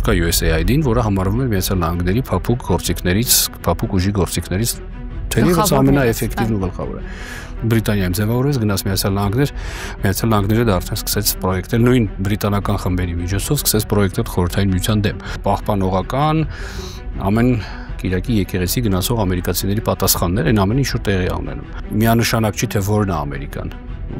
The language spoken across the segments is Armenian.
չկա USAID-ին, որը համարվում է Միացյալ Նահանգների փափուկ գործիքներից, փափուկ ուժի գործիքներից թերևս ամենաէֆեկտիվն ու գլխավորը։ Բրիտանիայում ձևավորվեց, գնաց Միացյալ Նահանգներ, Միացյալ Նահանգները դարձավ սկսեց պրոյեկտել նույն բրիտանական խմբերի միջոցով սկսեց պրոյեկտել Խորհրդային Միության դեմ։ Պահպանողական ամեն Կիրակի եկեղեցի գնացող ամերիկացիների պատասխաններ այն ամեն ինչ որ տեղի է ունենում։ Միանշանակ չի թե որն է Ամերիկան,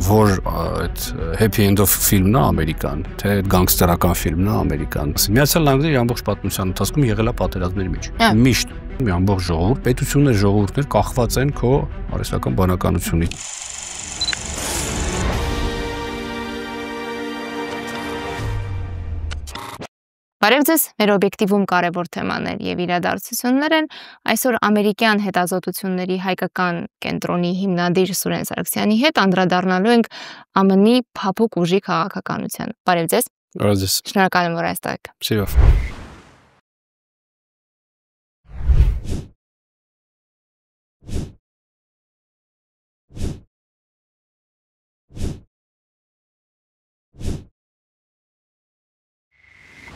որ այդ Happy End-ով ֆիլմն է Ամերիկան, թե գանգստերական ֆիլմն է Ամերիկան։ Միացյալ Նահանգների ամբողջ պատմության ընթացքում եղել է պատերազմների մեջ։ Միշտ մի ամբողջ ժողովուրդ, պետություններ, ժողովուրդներ կախված են քո արհեստական բանականությունից։ Բարև ձեզ, մեր օբյեկտիվում կարևոր թեմաներ եւ իրադարձություններ են։ Այսօր ամերիկյան հետազոտությունների հայկական կենտրոնի հիմնադիր Սուրեն Սարգսյանի հետ անդրադառնալու ենք ԱՄՆ-ի փափուկ ուժի քաղաքականության։ Բարև ձեզ։ Բարև ձեզ։ Շնորհակալ եմ, որ այստեղ եք։ Սիրով։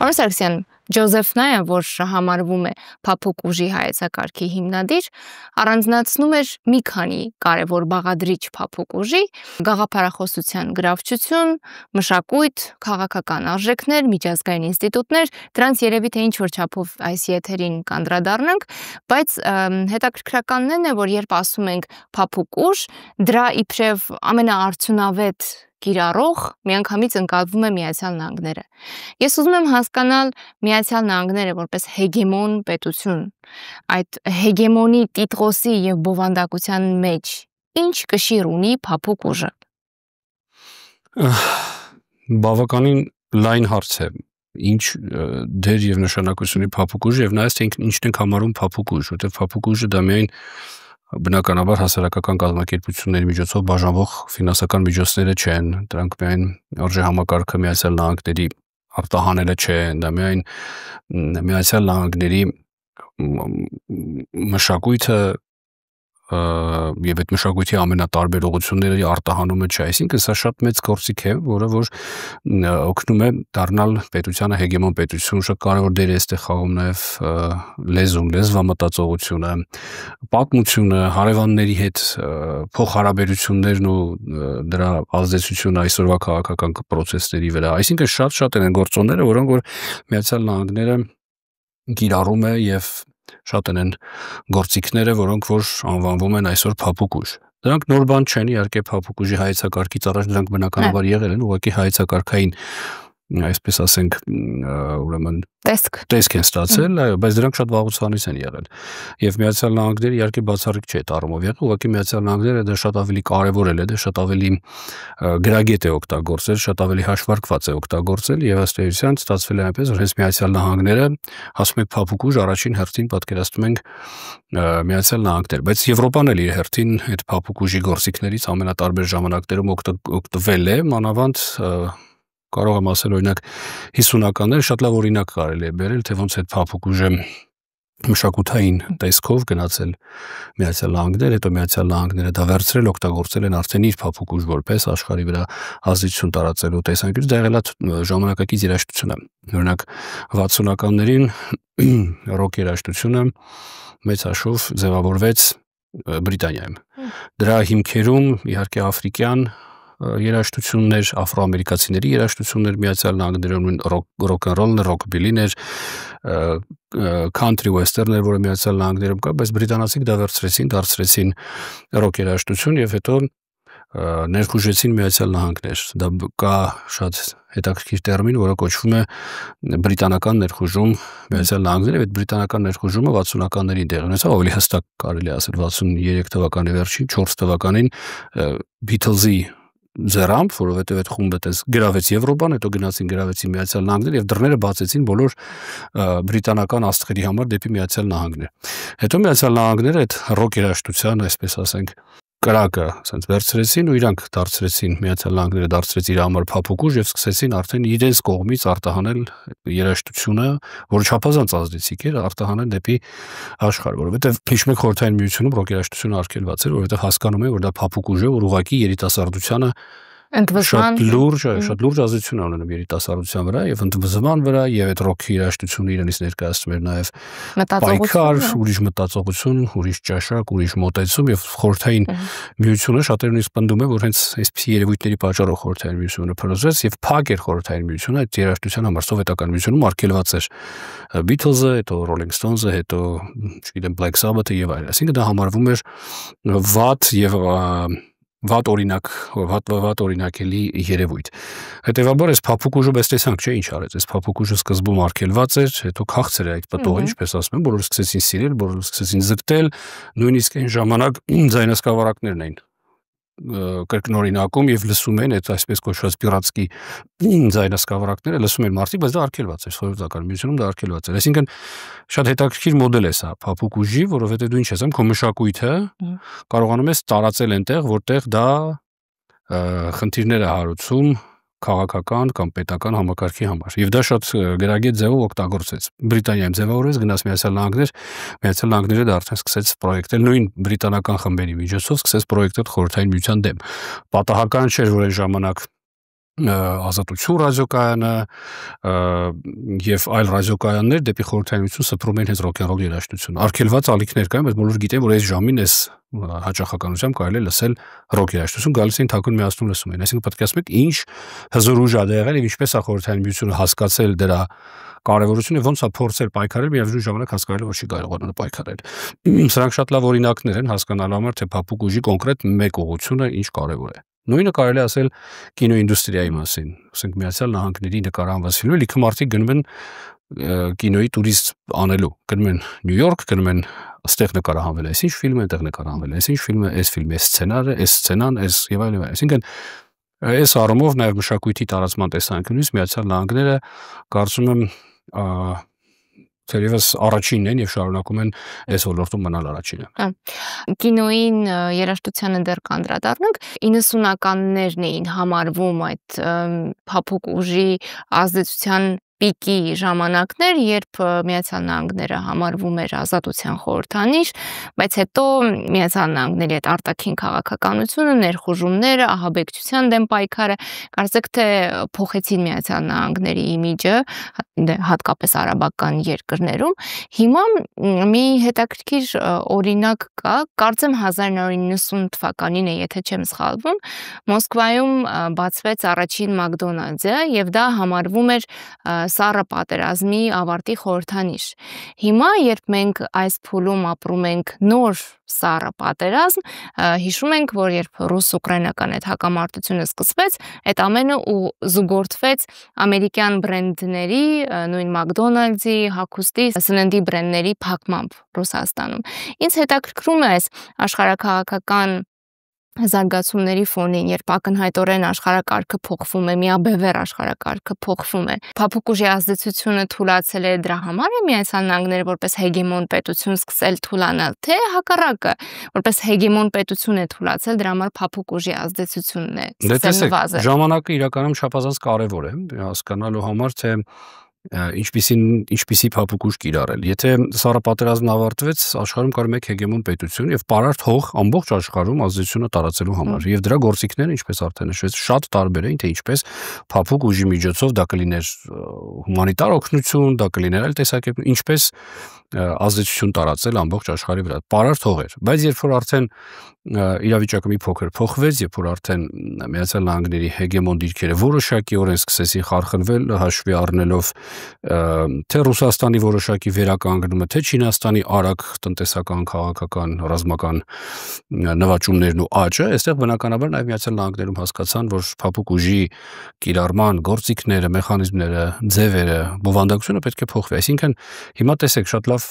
Պարոն Սարգսյան, Ջոզեֆ Նայը, որ համարվում է փափուկ ուժի հայեցակարգի հիմնադիր, առանձնացնում էր մի քանի կարևոր բաղադրիչ փափուկ ուժի՝ գաղափարախոսության գրավչություն, մշակույթ, քաղաքական արժեքներ, միջազգային ինստիտուտներ, դրանց երևի թե ինչ-որ չափով այս եթերին կանդրադառնանք, բայց հետաքրքրականն է, որ երբ ասում ենք փափուկ ուժ, դրա իբրև ամենաարդյունավետ կիրառող միանգամից ընկալվում է Միացյալ Նահանգները։ Ես ուզում եմ հասկանալ Միացյալ Նահանգները որպես հեգեմոն պետություն, այդ հեգեմոնի տիտղոսի եւ բովանդակության մեջ ինչ կշիռ ունի փափուկ ուժը։ Բավականին լայն հարց է։ Ինչ դեր եւ նշանակություն ունի փափուկ ուժը եւ նայած թե ինչն ենք համարում փափուկ ուժ, որտեղ փափուկ ուժը դա միայն բնականաբար հասարակական կազմակերպությունների միջոցով բաժանվող ֆինանսական միջոցները չեն, դրանք միայն արժեհամակարգը Միացյալ Նահանգների արտահանելը չէ, դա միայն Միացյալ Նահանգների մշակույթը եւ այդ մշակույթի ամենատարբեր ուղղությունների արտահանումը չէ, այսինքն սա շատ մեծ գործիք է, որը որ օգնում է դառնալ պետությանը հեգեմոն պետություն, շատ կարևոր դեր է այստեղ խաղում նաեւ լեզուն, լեզվամտածողությունը, պատմությունը, հարևանների հետ փոխհարաբերություններն ու դրա ազդեցությունը այսօրվա քաղաքական process-ների վրա, այսինքն շատ են գործոնները, որոնք որ Միացյալ Նահանգները կիրառում է եւ շատ են գործիքները, որոնք որ անվանվում են այսօր փափուկ ուժ։ Դրանք նոր բան չեն, իհարկե փափուկ ուժի հայեցակարգից առաջ դրանք բնականաբար եղել են, ուղղակի հայեցակարգային, այսպես ասենք, ուրեմն տեսք են ստացել, այո, բայց դրանք շատ վաղուց անից են եղել։ Եվ Միացյալ Նահանգները իհարկե բացառիկ չէ այդ առումով եղել, ուղղակի Միացյալ Նահանգները դա շատ ավելի կարևորել է, դա շատ ավելի գրագետ է օգտագործել, շատ ավելի հաշվարկված է օգտագործել եւ ըստ էության ստացվել է այնպես, որ հենց Միացյալ Նահանգները, ասում ենք փափուկ ուժ, առաջին հերթին պատկերացնում ենք Միացյալ Նահանգներ, բայց Եվրոպան էլ իր հերթին այդ փափուկ ուժի գործիքներից ամենատարբեր ժամանակներում օգտվել է, մանավանդ կարող եմ ասել օրինակ 50-ականներ շատ լավ օրինակ կարելի է բերել, թե ոնց այդ փափուկ ուժը մշակութային տեսքով գնացել Միացյալ Նահանգներ, հետո Միացյալ Նահանգները դա վերցրել, օգտագործել են արդեն իր փափուկ ուժ որպես աշխարհի վրա ազդեցություն տարածելու տեսանկյունից, դա եղել է ժամանակակից երաժշտությունը։ Օրինակ 60-ականներին ռոք երաժշտությունը մեծ հաշվով ձևավորվեց Բրիտանիայում։ Դրա հիմքերում իհարկե աֆրիկյան երաժշտություններ, աֆրոամերիկացիների երաժշտություններ Միացյալ Նահանգներում ռոք-ն-ռոլն, ռոքբիլին էր, country western էր, որը Միացյալ Նահանգներում կա, բայց բրիտանացիք դա դարձրեցին ռոք երաժշտություն եւ հետո ներխուժեցին Միացյալ Նահանգներ։ Դա կա շատ հետաքրքիր տերմին, որը կոչվում է բրիտանական ներխուժում Միացյալ Նահանգներով, այդ բրիտանական ներխուժումը 60-ականներին տեղի ունեցավ, ավելի հստակ կարելի է ասել 63 թվականի վերջին, 4 թվականին Beatles-ի ձեռամբ, որովհետև այդ խումբը տես գրավեց Եվրոպան, հետո գնացին գրավեցին Միացյալ Նահանգներ եւ դռները բացեցին բոլոր բրիտանական աստղերի համար դեպի Միացյալ Նահանգներ։ Հետո Միացյալ Նահանգները այդ ռոք երաժշտության, այսպես ասենք, կրակը ասենց վերցրեցին ու իրանք դարձրեցին Միացյալ Նահանգները դարձրեց իր համար փափուկ ուժ եւ սկսեցին արդեն իրենց կողմից արտահանել երաժշտությունը, որը չափազանց ազդեցիկ էր, արտահանել դեպի աշխարհ, որովհետեւ հիշում եք Խորհրդային Միությունում ռոք երաժշտությունը արգելված էր, որովհետեւ հասկանում են, որ դա փափուկ ուժ է, որ ուղղակի երիտասարդությանը Ընդվզման շատ լուրջ ազդեցություն ունենում երիտասարդության վրա եւ ընդվզման վրա եւ այդ ռոքի երաժշտությունը իրենից ներկայացնում էր նաեւ պայքար, ուրիշ մտածողություն, ուրիշ ճաշակ, ուրիշ մոտեցում եւ խորհրդային միությունը շատերն իսկ պնդում են, որ հենց այսպիսի երևույթների պատճառով խորհրդային միությունը փլուզվեց եւ փակ էր խորհրդային միությունը այդ երաժշտության համար սովետական միությունում արգելված էր Beatles-ը, հետո Rolling Stones-ը, հետո չգիտեմ Black Sabbath-ը եւ այլն, այսինքն դա համարվում էր վատ եւ վատ օրինակելի երևույթ։ Հետևաբար այս փափուկ ուժը պես տեսանք, չէ, ինչ արեց։ Այս փափուկ ուժը սկզբում արգելված էր, հետո քաղցր էր այդ պտուղը, ինչպես ասում են, բոլորը սկսեցին սիրել, բոլորը սկսեցին զգտել, նույնիսկ այն ժամանակ ձայնասկավառակներն էին կրկնօրինակում եւ լսում են այդ այսպես կոչված պիրատսկի ձայնասկավառակները, լսում են մարդիկ, բայց դա արգելված էր, սովետական միությունում դա արգելված էր։ Այսինքն շատ հետաքրքիր մոդել է սա փափուկ ուժի, որովհետեւ դու ինչ ես անում, քո մշակույթը կարողանում ես տարածել այնտեղ, որտեղ դա խնդիրներ է հարուցում քաղաքական կամ պետական համակարգի համար։ Եվ դա շատ գրագետ ձևով օգտագործեց։ Բրիտանիայում ձևավորեց, գնաց Միացյալ Նահանգները դա արդեն սկսեց պրոյեկտել նույն բրիտանական խմբերի միջոցով սկսեց պրոյեկտել խորհրդային միության դեմ։ Պատահական չէր, որ այն ժամանակ Ազատություն ռադիոկայանը եւ այլ ռադիոկայաններ դեպի խորհրդային միություն սփռում են հենց ռոքենրոլ երաժշտություն։ Արգելված ալիքներ կային, բայց բոլորը գիտեն, որ այս ժամին այս հաճախականությամբ կարելի է լսել ռոք երաժշտություն, գալիս են թաքուն միացնում լսում են։ Այսինքն պետք է ասում եք ինչ հզոր ուժ ա եղել եւ ինչպես է խորհրդային միությունը հասկացել դրա կարևորությունը, ոնց է փորձել պայքարել, միևնույն ժամանակ հասկանալի որ չի կարողանում պայքարել։ Սրանք շատ լավ օրինակներ են հասկանալու համար, թե փափուկ ուժի կոնկրետ մեկ ուղղությունը ինչ կարևոր է։ Նույնը կարելի ասել կինոինդուստրիայի մասին, ասենք Միացյալ Նահանգների նկարահանված ֆիլմեր, լիքը մարդիկ գնում են կինոյի տուրիստ անելու, գնում են Նյու Յորք, գնում են այստեղ նկարահանվել է, այս ինչ ֆիլմ է այդտեղ նկարահանվել է, այս ինչ ֆիլմը, այս ֆիլմի սցենարը, այս սցենան, այս եւ այլն։ Այսինքն այս առումով նաեւ մշակույթի տարածման տեսանկյունից Միացյալ Նահանգները կարծում եմ թերևս առաջինն են եւ շարունակում են այս ոլորտում մնալ առաջինը։ Կինոյին երաժշտությանը դեռ կանդրադառնանք 90-ականներն էին համարվում այդ փափուկ ուժի ազդեցության պիկի ժամանակներ, երբ Միացյալ Նահանգները համարվում էր ազատության խորհրդանիշ, բայց հետո Միացյալ Նահանգների այդ արտաքին քաղաքականությունը, ներխուժումները, ահաբեկչության դեմ պայքարը, կարծեք թե փոխեցին Միացյալ Նահանգների իմիջը, հատկապես արաբական երկրներում։ Հիմա մի հետաքրքիր օրինակ կա, կարծեմ 1990 թվականին է, եթե չեմ սխալվում, Մոսկվայում բացվեց առաջին Մակդոնալդսը եւ դա համարվում էր Սառը պատերազմի ավարտի խորհրդանիշ։ Հիմա, երբ մենք այս փուլում ապրում ենք նոր Սառը պատերազմ, հիշում ենք, որ երբ ռուս-ուկրաինական այդ հակամարտությունը սկսվեց, այդ ամենը զուգորդվեց ամերիկյան բրենդների, նույն Մակդոնալդսի, հագուստի, սննդի բրենդների փակմամբ Ռուսաստանում։ Ինձ հետաքրքրում է այս աշխարհաքաղաքական զարգացումների ֆոնին, երբ ակնհայտորեն աշխարհակարգը փոխվում է, միաբևեռ աշխարհակարգը փոխվում է։ Փափուկ ուժի ազդեցությունը թուլացել է, դրա համար է Միացյալ Նահանգները որպես հեգեմոն պետություն սկսել թուլանալ, թե հակառակը, որպես հեգեմոն պետություն է թուլացել, դրա համար փափուկ ուժի ազդեցությունն է սկսել նվազել։ Ժամանակը իրականում չափազանց կարևոր է հասկանալու համար, թե ինչպիսի փափուկ ուժ կիրառել։ Եթե Սառը պատերազմն ավարտվեց, աշխարհում կար մեկ հեգեմոն պետություն եւ պարարտ հող ամբողջ աշխարհում ազդեցությունը տարածելու համար։ Եվ դրա գործիքները, ինչպես արդեն նշվեց, շատ տարբեր էին, թե ինչպես փափուկ ուժի միջոցով դա կլիներ հումանիտար օգնություն, դա կլիներ այլ տեսակետ, ինչպես ազդեցություն տարածել ամբողջ աշխարհի վրա։ Պարարտ հող էր, բայց երբ որ արդեն իրավիճակը մի փոքր փոխվեց, երբ որ արդեն Միացյալ Նահանգների հեգեմոն դիրքերը որոշակիորեն սկսեցին խարխլվել, հաշվի առնելով թե Ռուսաստանի որոշակի վերականգնումը, թե Չինաստանի արագ տնտեսական, քաղաքական, ռազմական նվաճումներն ու աճը, այստեղ բնականաբար նաև Միացյալ Նահանգներում հասկացան, որ փափուկ ուժի կիրառման գործիքները, մեխանիզմները, ձևերը, բովանդակությունը պետք է փոխվի։ Այսինքն հիմա տեսեք, շատ լավ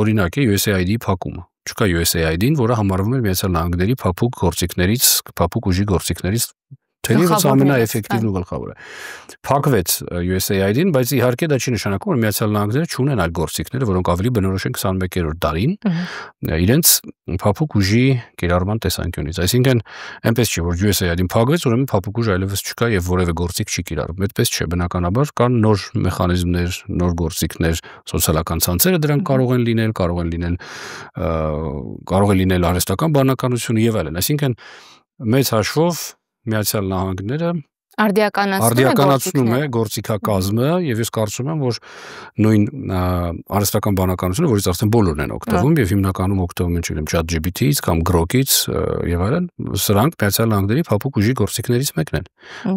օրինակ է USAID-ի փակումը։ Չկա USAID-ին, որը համարվում է Միացյալ Նահանգների փափուկ գործիքներից, փափուկ ուժի գործիքներից թերևս ամենաէֆեկտիվն ու գլխավորը։ Փակվեց USAID-ին, բայց իհարկե դա չի նշանակում, որ Միացյալ Նահանգները չունեն այլ գործիքներ, որոնք ավելի բնորոշ են 21-րդ դարին իրենց փափուկ ուժի կիրառման տեսանկյունից։ Այսինքն, այնպես չի, որ USAID-ին փակվեց, ուրեմն փափուկ ուժ այլևս չկա եւ որևէ գործիք չի կիրառվում։ Այդպես չէ, բնականաբար կան նոր մեխանիզմներ, նոր գործիքներ, սոցիալական ցանցերը դրանք կարող են լինել արհեստական բանականությունը եւ այլն։ Այսինքն, մեծ հաշվով Միացյալ Նահանգները արդիականացնում է գործիքակազմը եւ ես կարծում եմ, որ նույն արհեստական բանականությունը, որից արդեն բոլորն են օգտվում եւ հիմնականում օգտվում են, չգիտեմ, ChatGPT-ից կամ Grok-ից եւ այլն, սրանք Միացյալ Նահանգների փափուկ ուժի գործիքներից մեկն են,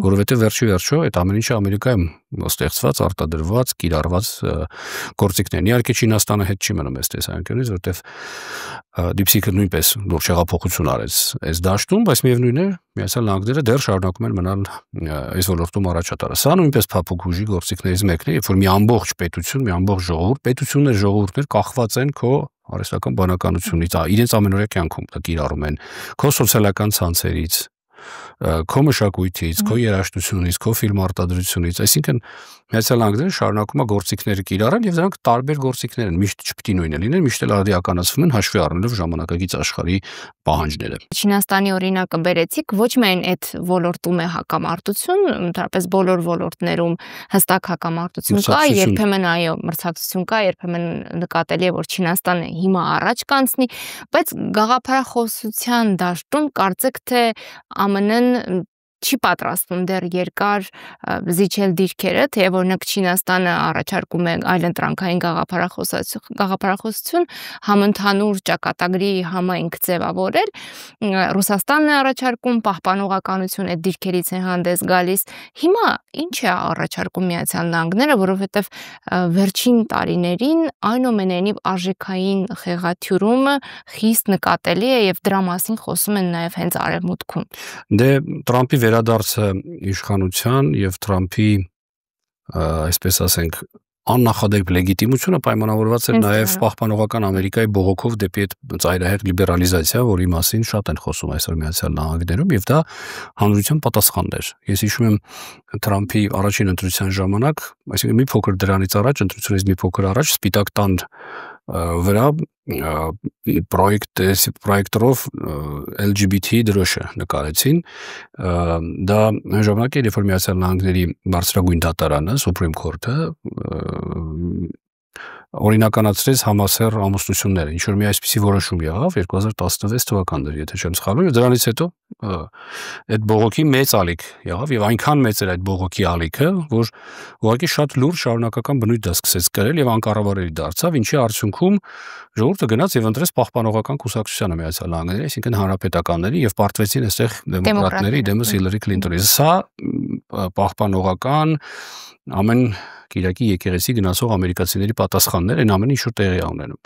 որովհետեւ վերջի այդ ամեն ինչը Ամերիկայում ստեղծված, արտադրված, կիրառված գործիքներն։ Իհարկե Չինաստանը հետ չի մնում այս տեսանկյունից, որովհետեւ DeepSeek-ը նույնպես լուրջ հեղափոխություն արեց այս դաշտում, բայց միևնույն է, Միացյալ Նահանգները դեռ շարունակում են մնալ այս ոլորտում առաջատարը։ Սա նույնպես փափուկ ուժի գործիքներից մեկն է, երբ որ մի ամբողջ պետություն, մի ամբողջ ժողովուրդ, պետություններ, ժողովուրդներ կախված են քո արհեստական բանականությունից, իրենց ամենօրյա կյանքում կիրառում են քո սոցիալական ցանցերից, քո մշակույթից, քո երաժշտությունից, քո ֆիլմ արտադրությունից, այսինքն Միացյալ Նահանգները շարունակում է գործիքները կիրառել եւ դրանք տարբեր գործիքներ են, միշտ չպետք է նույնը լինեն, միշտ էլ արդիականացվում են հաշվի առնելով ժամանակակից աշխարհի պահանջները։ Չինաստանի օրինակը բերեցիք, ոչ միայն այդ ոլորտում է հակամարտություն, ընդհանրապես բոլոր ոլորտներում հստակ հակամարտություն կա, երբեմն այո, մրցակցություն կա, երբեմն նկատելի է, որ Չինաստանը հիմա առաջ կանցնի, բայց գաղափարախոսության դաշտում կարծեք թե ԱՄՆ-ն չի պատրաստվում դեռ երկար զիջել դիրքերը, թեև օրինակ Չինաստանը առաջարկում է այլընտրանքային գաղափարախոսություն համընդհանուր ճակատագրի համայնք ձևավորել, Ռուսաստանն է առաջարկում պահպանողականություն, այդ դիրքերից է հանդես գալիս։ Հիմա ինչ է առաջարկում Միացյալ Նահանգները, որովհետև վերջին տարիներին այնուամենայնիվ արժեքային խեղաթյուրումը խիստ նկատելի է եւ դրա մասին խոսում են նաեւ հենց արևմուտքում։ Դե Թրամփի վերադարձը իշխանության եւ Թրամփի, այսպես ասենք, աննախադեպ լեգիտիմությունը պայմանավորված էր նաև պահպանողական Ամերիկայի բողոքով դեպի այդ ծայրահեղ լիբերալիզացիա, որի մասին շատ են խոսում այսօր Միացյալ Նահանգներում, եւ դա հանրության պատասխանն էր։ Ես հիշում եմ Թրամփի առաջին ընտրության ժամանակ, այսինքն մի փոքր դրանից առաջ, ընտրությունից մի փոքր առաջ Սպիտակ տան վրա պրոյեկտորով LGBT դրոշը նկարեցին, դա ժամանակ էր, երբ որ Միացյալ Նահանգների բարձրագույն դատարանը, Supreme Court-ը օրինականացրեց համասեռ ամուսնությունները, ինչ որ մի այսպիսի որոշում եղավ 2016 թվականն, եթե չեմ սխալվում, եւ դրանից հետո այդ բողոքի մեծ ալիք եղավ եւ այնքան մեծ էր այդ բողոքի ալիքը, որ ուղղակի շատ լուրջ շարունակական բնույթ դա սկսեց կրել եւ անկառավարելի դարձավ, ինչի արդյունքում ժողովուրդը գնաց եւ ընտրեց պահպանողական կուսակցությանը Միացյալ Նահանգների, այսինքն հանրապետականների եւ պարտվեցին այստեղ դեմոկրատների դեմս Հիլարի Քլինտոնի։ Սա պահպանողական ամեն Կիրակի եկեղեցի գնացող ամերիկացիների պատասխաններ են ամեն ինչ որ տեղի ունենում։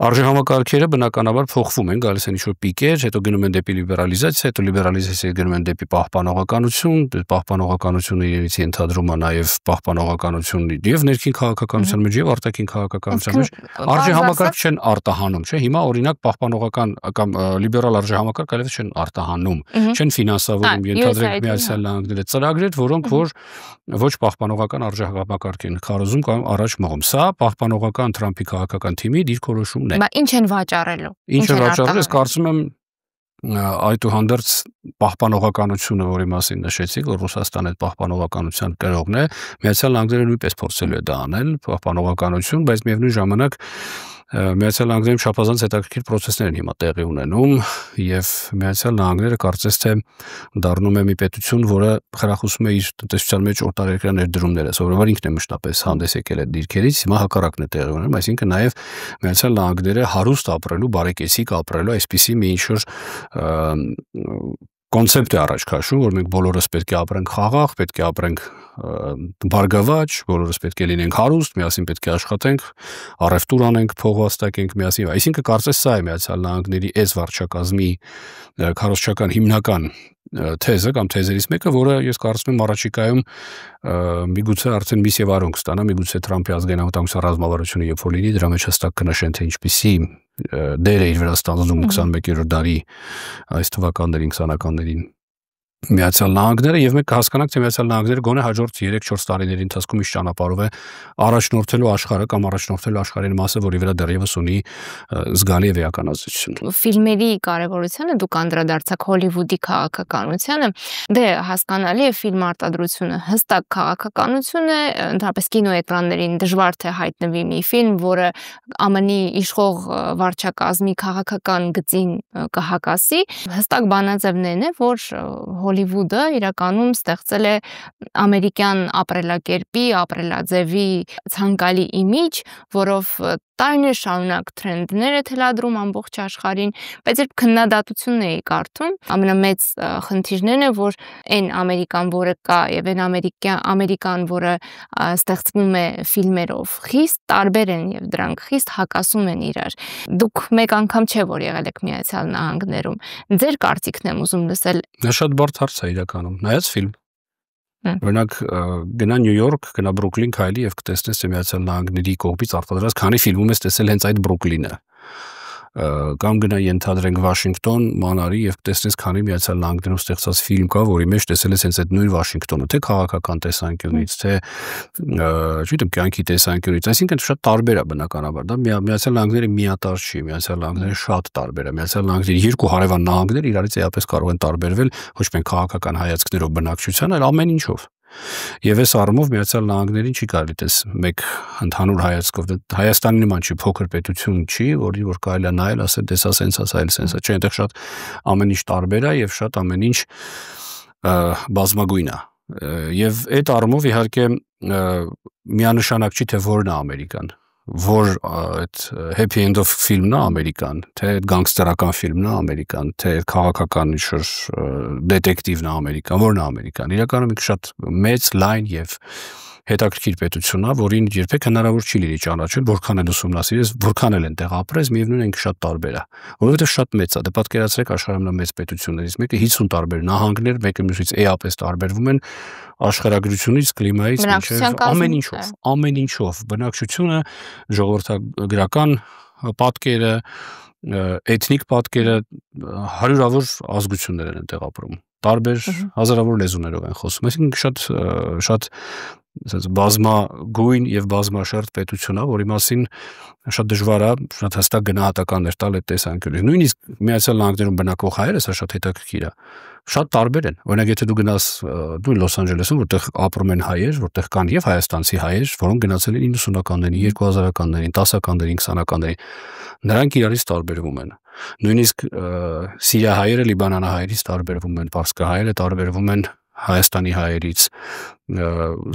Արժեհամակարգերը բնականաբար փոխվում են, գալիս են ինչ-որ պիկեր, հետո գնում են դեպի լիբերալիզացիա, հետո լիբերալիզացիա գնում են դեպի պահպանողականություն, պահպանողականությունը իրենից ենթադրում է նաև պահպանողականություն եւ ներքին քաղաքականության մեջ եւ արտաքին քաղաքականության մեջ։ Արժեհամակարգ չեն արտահանում, չէ՞։ Հիմա օրինակ պահպանողական կամ լիբերալ արժեհամակարգ այլևս չեն արտահանում, չեն ֆինանսավորում, ենթադրենք Միացյալ Նահանգները ծրագրեր, որոնք որ ոչ պահպանողական արժեհամակարգ են քարոզում կամ առաջ մղում։ Սա պահպանողական Թրամփի քաղաքական թիմի դիրքորոշումն է։ Ինչ են վաճառելու։ Ինչ են վաճառել, ես կարծում եմ այդուհանդերձ պահպանողականությունը, որի մասին նշեցիք, որ Ռուսաստանը այդ պահպանողականության կրողն է, Միացյալ Նահանգները նույնպես փորձելու է դա անել, պահպանողականություն, բայց միևնույն ժամանակ Միացյալ Նահանգներում չափազանց հետաքրքիր պրոցեսներ են հիմա տեղի ունենում եւ Միացյալ Նահանգները կարծես թե դառնում է մի պետություն, որը խրախուսում է իր տնտեսության մեջ օտարերկրյա ներդրումները, սովորաբար ինքն է մշտապես հանդես եկել այդ դիրքերից, հիմա հակառակն է տեղի ունենում, այսինքն նաեւ Միացյալ Նահանգները հարուստ ապրելու, բարեկեցիկ ապրելու այսպիսի մի ինչ-որ կոնցեպտ է առաջ քաշում, որ մենք բոլորս պետք է ապրենք խաղաղ, պետք է ապրենք բարգավաճ, բոլորս պետք է լինենք հարուստ, միասին պետք է աշխատենք, առևտուր անենք, փող վաստակենք միասին։ Այսինքն կարծես սա է Միացյալ Նահանգների այս վարչակազմի քարոզչական հիմնական թեզը կամ թեզերից մեկը, որը ես կարծում եմ առաջիկայում միգուցե արդեն միս եւ արունք ստանա, միգուցե Թրամփի ազգային անվտանգության ռազմավարությունը երբ որ լինի, դրա մեջ հստակ կնշեն թե ինչպիսի դեր է իր վրա ստանձնում 21-րդ դարի այս թվականներին 20-ականներին Միացյալ Նահանգները եւ մենք կհասկանանք թե Միացյալ Նահանգները գոնե հաջորդ 3-4 տարիների ընթացքում ինչ ճանապարհով է առաջնորդելու աշխարհը կամ առաջնորդելու աշխարհի մասը, որի վրա դեռևս ունի զգալի էականացություն։ Ֆիլմերի կարևորությունը դուք անդրադարձաք Հոլիվուդի քաղաքականությանը, դե հասկանալի է ֆիլմ արտադրությունը հստակ քաղաքականություն է, ընդհանրապես կինոէկրաններին դժվար թե հայտնվի մի ֆիլմ, որը ԱՄՆ-ի իշխող վարչակազմի քաղաքական գծին կհակասի, հստակ բանաձևն է, որ Հոլիվուդը իրականում ստեղծել է ամերիկյան ապրելակերպի, ապրելաձևի ցանկալի իմիջ, որով տարիներ շարունակ թրենդներ է թելադրում ամբողջ աշխարհին, բայց երբ քննադատությունն էի կարդում, ամենամեծ խնդիրներն է, որ այն Ամերիկան, որը կա, եւ այն Ամերիկան, որը ստեղծվում է ֆիլմերով, խիստ տարբեր են եւ դրանք խիստ հակասում են իրար։ Դուք մեկ անգամ չէ որ եղել եք Միացյալ Նահանգներում։ Ձեր կարծիքն եմ ուզում լսել։ Դա շատ բարդ հարց է իրականում։ Նայած ֆիլմ։ Օրինակ գնա Նյու Յորք, գնա Բրուքլին քայլի եւ կտեսնես Միացյալ Նահանգների կողմից արտադրած քանի ֆիլմում ես տեսել հենց այդ Բրուքլինը։ Կամ գնա ենթադրենք Վաշինգտոն, մանարի եւ տեսնես քանի Միացյալ Նահանգներում ստեղծած ֆիլմ կա, որի մեջ տեսել ես հենց այդ նույն Վաշինգտոնը, թե քաղաքական տեսանկյունից, թե չգիտեմ, կյանքի տեսանկյունից, այսինքն շատ տարբեր է բնականաբար, դա Միացյալ Նահանգները միատար չի, Միացյալ Նահանգները շատ տարբեր է, Միացյալ Նահանգների երկու հարևան նահանգներ իրարից էապես կարող են տարբերվել ոչ միայն քաղաքական հայացքներով բնակչության, այլ ամեն ինչով։ Եվ այս առումով Միացյալ Նահանգներին չի կարելի տես մեկ ընդհանուր հայացքով Հայաստանի նման չի փոքր պետություն չի, որ կարելի է նայել, ասել դեսա սենսա, այլ սենսա, չէ, այնտեղ շատ ամեն ինչ տարբեր է եւ շատ ամեն ինչ բազմագույն է։ Եվ այդ առումով իհարկե միանշանակ չի թե որն է Ամերիկան, որ այդ happy end-ով ֆիլմն է Ամերիկան, թե գանգստերական ֆիլմն է Ամերիկան, թե քաղաքական ինչ-որ դետեկտիվն է Ամերիկան, որն է Ամերիկան։ Իրականում շատ մեծ, լայն եւ հետաքրքիր պետություն է, որին երբեք հնարավոր չի լինի ճանաչել, որքան էլ ուսումնասիրես, որքան էլ այնտեղ ապրես, միևնույն է ինքը շատ տարբեր է, որովհետեւ շատ մեծ է։ Դե պատկերացրեք աշխարհի մեծ պետություններից մեկը 50 տարբեր նահանգներ, մեկը մյուսից էապես տարբերվում են աշխարհագրությունից, կլիմայից, ամեն ինչով, բնակչությունը, ժողովրդագրական պատկերը, էթնիկ պատկերը, հարյուրավոր ազգություններ են այնտեղ ապրում, տարբեր հազարավոր լեզուներով են խոսում, այսինքն շատ բազմագույն եւ բազմաշերտ պետություն է, որի մասին շատ դժվար է շատ հստակ գնահատականներ տալ այդ տեսանկյունից։ Նույնիսկ Միացյալ Նահանգներում բնակվող հայերը սա շատ հետաքրքիր է։ Շատ տարբեր են։ Օրինակ, եթե դու գնաս դու Լոս Անջելեսում, որտեղ ապրում են հայեր, որտեղ կան եւ հայաստանցի հայեր, որոնք գնացել են 90-ականներին, 2000-ականներին, 10-ականներին, 20-ականներին, նրանք իրարից տարբերվում են։ Նույնիսկ սիրիահայերը լիբանանահայերից տարբերվում են, պարսկահայերը տարբերվում են Հայաստանի հայերից,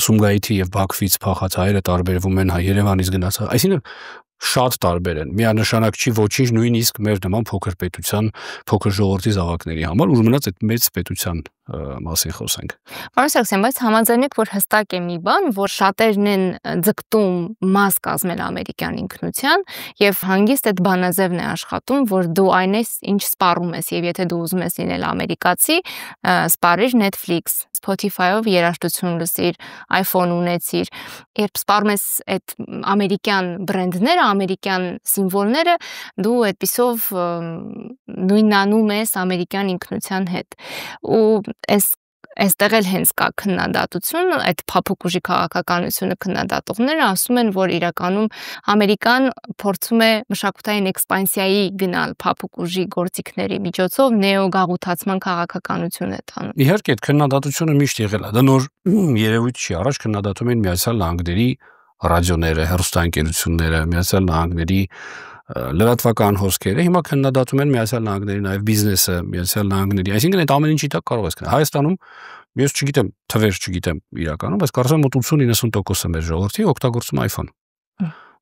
Սումգայիթի եւ Բաքվից փախած հայերը տարբերվում են Երևանից գնաց, այսինքն շատ տարբեր են։ Միանշանակ չի ոչինչ նույնիսկ մեր նման փոքր պետության, փոքր ժողովրդի զավակների համար, ու մնաց այդ մեծ պետության մասին խոսենք։ Պարոն Սարգսյան, բայց համաձայնեք, որ հստակ է մի բան, որ շատերն են ձգտում մաս կազմել ամերիկյան ինքնության եւ հանգիստ այդ բանաձևն է աշխատում, որ դու այն ես, ինչ սպառում ես, եւ եթե դու ուզում ես լինել ամերիկացի, սպառիր Netflix, Spotify-ով երաժշտություն լսիր, iPhone ունեցիր։ Երբ սպառում ես այդ ամերիկյան բրենդները, ամերիկյան սիմվոլները, դու այդպիսով նույնանում ես ամերիկյան ինքնության հետ։ Ու Այստեղ էլ հենց կա քննադատություն, այդ փափուկ ուժի քաղաքականությունը քննադատողները ասում են, որ իրականում Ամերիկան փորձում է մշակութային էքսպանսիայի գնալ փափուկ ուժի գործիքների միջոցով նեոգաղութացման քաղաքականություն է տանում։ Իհարկե, այդ քննադատությունը միշտ եղել է, դա նոր երևույթ չի, առաջ քննադատում են Միացյալ Նահանգների ռադիոները, հեռուստաընկերությունները, Միացյալ Նահանգների լրատվական հոսքերը, հիմա քննադատում են Միացյալ Նահանգների նաև բիզնեսը, Միացյալ Նահանգների, այսինքն այդ ամեն ինչի տակ կարող ես գնալ։ Հայաստանում ես չգիտեմ, թվեր չգիտեմ իրականում, բայց կարծում եմ 80-90% մեր ժողովրդի օգտագործում iPhone։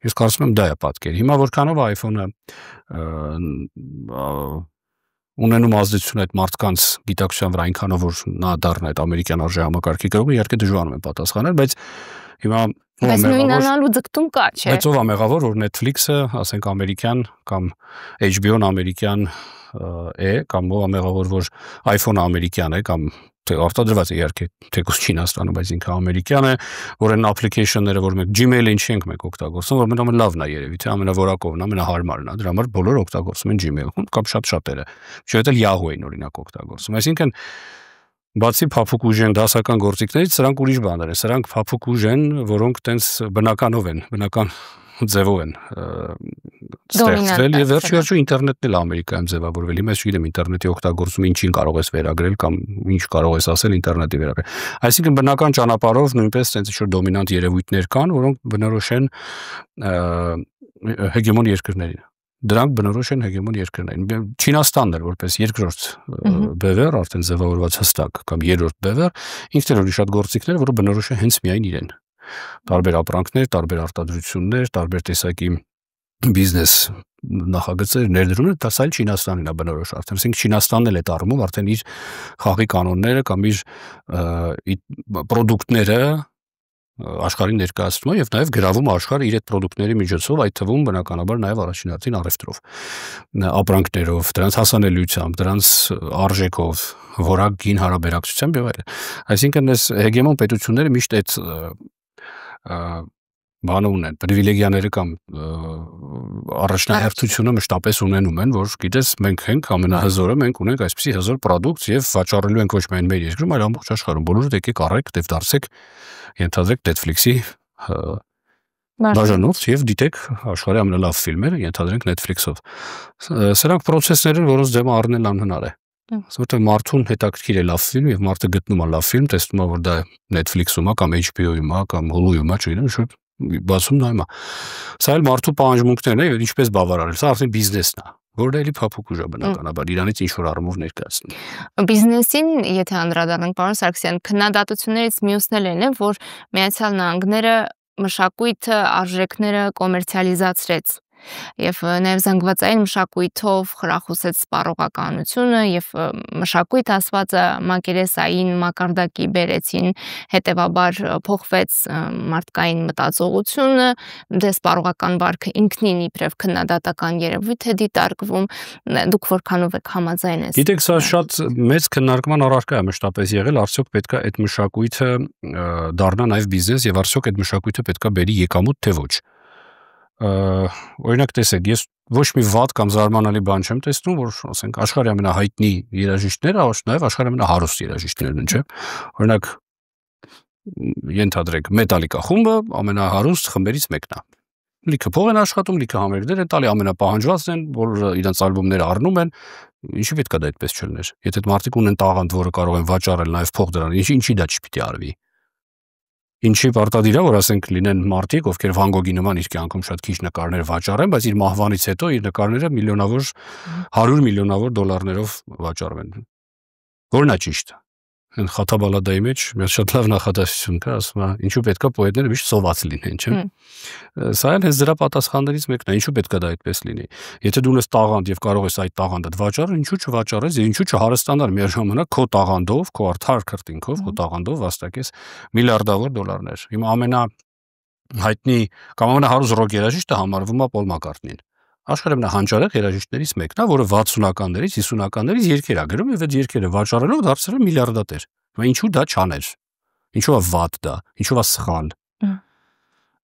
Ես կարծում եմ դա է պատկերը։ Հիմա որքանով iPhone-ը ունենում ազդեցություն այդ մարդկանց գիտակցության վրա, այնքանով որ նա դառնա այդ ամերիկյան արժեհամակարգի կողմը, իհարկե դժվար է պատասխանել, բայց հիմա Բայց նույնանալու ձգտում կա, չէ՞։ Բայց ով է մեղավոր, որ Netflix-ը, ասենք ամերիկյան կամ HBO-ն ամերիկյան է, կամ ով է մեղավոր, որ iPhone-ը ամերիկյան է, կամ թե արտադրված է իհարկե թեկուզ Չինաստանում, բայց ինքը ամերիկյան է, որ այն application-ները, որ մենք Gmail-ը ինչ ենք մենք օգտագործում, որ մենամեն լավն է երևի, թե ամենավորակովն է, ամենահարմարն է, դրա համար բոլորը օգտագործում են Gmail-ը, կամ շատ շատերը, չէ՞ էլ Yahoo-ին օրինակ օգտագործում։ Այսինքն բացի փափուկ ուժեն դասական գործիքներից, սրանք ուրիշ բաներ են, սրանք փափուկ ուժ են, որոնք տենց բնականով են, բնական ձևով են ստեղծվել եւ վերջի ինտերնետն էլ Ամերիկայում ձևավորվել։ Հիմա ես չգիտեմ ինտերնետի օգտագործումը ինչին կարող ես վերագրել կամ ինչ կարող ես ասել ինտերնետի վերաբերյալ։ Այսինքն բնական ճանապարհով նույնպես տենց ինչ-որ դոմինանտ երևույթներ կան, որոնք բնորոշ են հեգեմոն երկրներին։ դրանք բնորոշ են հեգեմոն երկրներին։ Չինաստանն էր որպես երկրորդ բևեռ, արդեն ձևավորված հստակ կամ երրորդ բևեռ, ինքն ունի շատ գործիքներ, որը բնորոշ է հենց միայն իրեն։ Տարբեր ապրանքներ, տարբեր արտադրություններ, տարբեր տեսակի բիզնես նախագծեր ներդրումներ, դա սայլ Չինաստանին է բնորոշ արդեն, ասենք Չինաստանն էլ է դառնում արդեն իր խաղի կանոնները կամ իր պրոդուկտները աշխարհին ներկայացնում է եւ նաեւ գրավում աշխարհը իր այդ պրոդուկտների միջոցով, այդ թվում բնականաբար նաեւ առաջին հերթին առևտրով, ապրանքներով, դրանց հասանելիությամբ, դրանց արժեքով, որակին հարաբերակցությամբ եւ այլն։ Այսինքն այս հեգեմոն պետությունները միշտ այդ բանը ունեն, պրիվիլեգիաները կամ առաջնահերթությունը մշտապես ունենում են, որ գիտես, մենք ենք ամենահզորը, մենք ունենք այսպիսի հզոր պրոդուկտ եւ վաճառելու ենք ոչ միայն մեր երկրում, այլ ամբողջ աշխարհում։ Բոլորը եկեք առեք, դեպ դարձեք, ենթադրեք Netflix-ի բաժանոց եւ դիտեք աշխարհի ամենալավ ֆիլմերը, ենթադրենք Netflix-ով։ Սրանք process-ներ են, որոնց դեմ առնել անհնար է։ Որտեղ մարդուն հետաքրքիր է լավ ֆիլմ եւ մարդը գտնում է լավ ֆիլմ, տեսնում է, որ դա Netflix-ում է կամ HBO-ում է կամ Hulu-ում է, չգիտեմ, շուտ բացում նայում է։ Սա էլ մարդու պահանջմունքներն է եւ ինչպես բավարարել։ Սա արդեն բիզնեսն է, որը էլի փափուկ ուժ է բնականաբար, իրանից ինչ որ առումով ներկայացնում։ Բիզնեսին, եթե անդրադառնանք, պարոն Սարգսյան, քննադատություններից մյուսն էլ է, որ Միացյալ Նահանգները մշակույթը, արժեքները կոմերցիալիզացրեց եւ նաեւ զանգվածային մշակույթով խրախուսեց սպառողականությունը եւ մշակույթ ասվածը մակերեսային մակարդակի բերեցին, հետեւաբար փոխվեց մարդկային մտածողությունը, դե սպառողական վարքը ինքնին իբրև քննադատական երևույթ է դիտարկվում, դուք որքանով եք համաձայն եք։ Գիտեք, սա շատ մեծ քննարկման առարկա է մշտապես եղել, արդյոք պետք է այդ մշակույթը դառնա նաեւ բիզնես եւ արդյոք այդ մշակույթը պետք է բերի եկամուտ թե ոչ։ Օրինակ տեսեք, ես ոչ մի վատ կամ զարմանալի բան չեմ տեսնում, որ ասենք աշխարհի ամենահայտնի երաժիշտները, նաեւ աշխարհի ամենահարուստ երաժիշտներն են, չէ՞։ Օրինակ ենթադրեք Metallica խումբը ամենահարուստ խմբերից մեկն է։ Լիքը փող են աշխատում, լիքը համերգներ են տալի, ամենապահանջվածն են, որ իրենց ալբոմները առնում են, ինչի պետք է դա այդպես չլներ։ Եթե այդ մարդիկ ունեն տաղանդ, որը կարող են վաճառել նաեւ փող դրան, ինչի դա չպիտի արվի։ Ինչի պարտադիր է, որ ասենք լինեն մարդիկ, ովքեր Վան Գոգի նման իր կյանքում շատ քիչ նկարներ վաճառեն, բայց իր մահվանից հետո իր նկարները միլիոնավոր 100 միլիոնավոր դոլարներով վաճառվեն։ Որն է ճիշտը։ Խաթաբալադայի մեջ մի շատ լավ նախադասություն կա, ասում է, ինչու պետք է պոետները միշտ սոված լինեն, չէ՞։ Սա էլ հենց դրա պատասխաններից մեկն է, ինչու պետք է դա այդպես լինի։ Եթե դու ունես տաղանդ եւ կարող ես այդ տաղանդը վաճառել, ինչու չվաճառես եւ ինչու չհարստանալ միաժամանակ քո տաղանդով, քո արդար քրտինքով, քո տաղանդով վաստակես միլիարդավոր դոլարներ։ Հիմա ամենահայտնի կամ ամենահարուստ ռոք երաժիշտը համարվում է Պոլ Մակկարտնին։ Աշխարհի ամենահանջարեղ երաժիշտներից մեկն է, որը 60-ականներից, 50-ականներից երգեր է գրում եւ այդ երգերը վաճառելով դարձել է միլիարդատեր։ Հիմա ինչու դա չաներ։ Ինչու է վատ դա, ինչու է սխալ։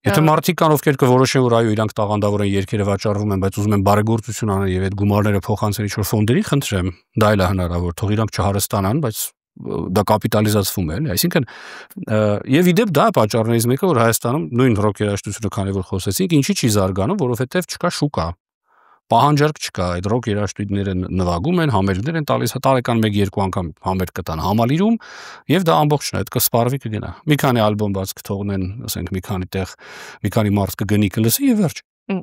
Եթե մարդիկ կան, ովքեր կորոշեն, որ այո, իրանք տաղանդավոր են, երգերը վաճառվում են, բայց ուզում են բարեգործություն անել եւ այդ գումարները փոխանցել ինչ-որ ֆոնդերի, խնդրեմ, դա էլ է հնարավոր, թող իրանք չհարստանան, բայց դա կապիտալիզացվում է, էլի, այսինքն եւ իդեպ դա պատճառներից մեկը, որ Հայաստանում նույն ռոք երաժշտությունը, քանի որ խոսեցինք, ինչի չի զարգանում, որովհետեւ չկա շուկա, պահանջարկ չկա, այդ ռոք երաժշտությունները նվագում են, համերգներ են տալիս, տարեկան 1-2 անգամ համերգ կտան Համալիրում եւ դա ամբողջն է, այդ կսպարվի կգնա։ Մի քանի ալբոմ բաց կթողնեն, ասենք մի քանի տեղ, մի քանի մարդ կգնի կլսի եւ վերջ։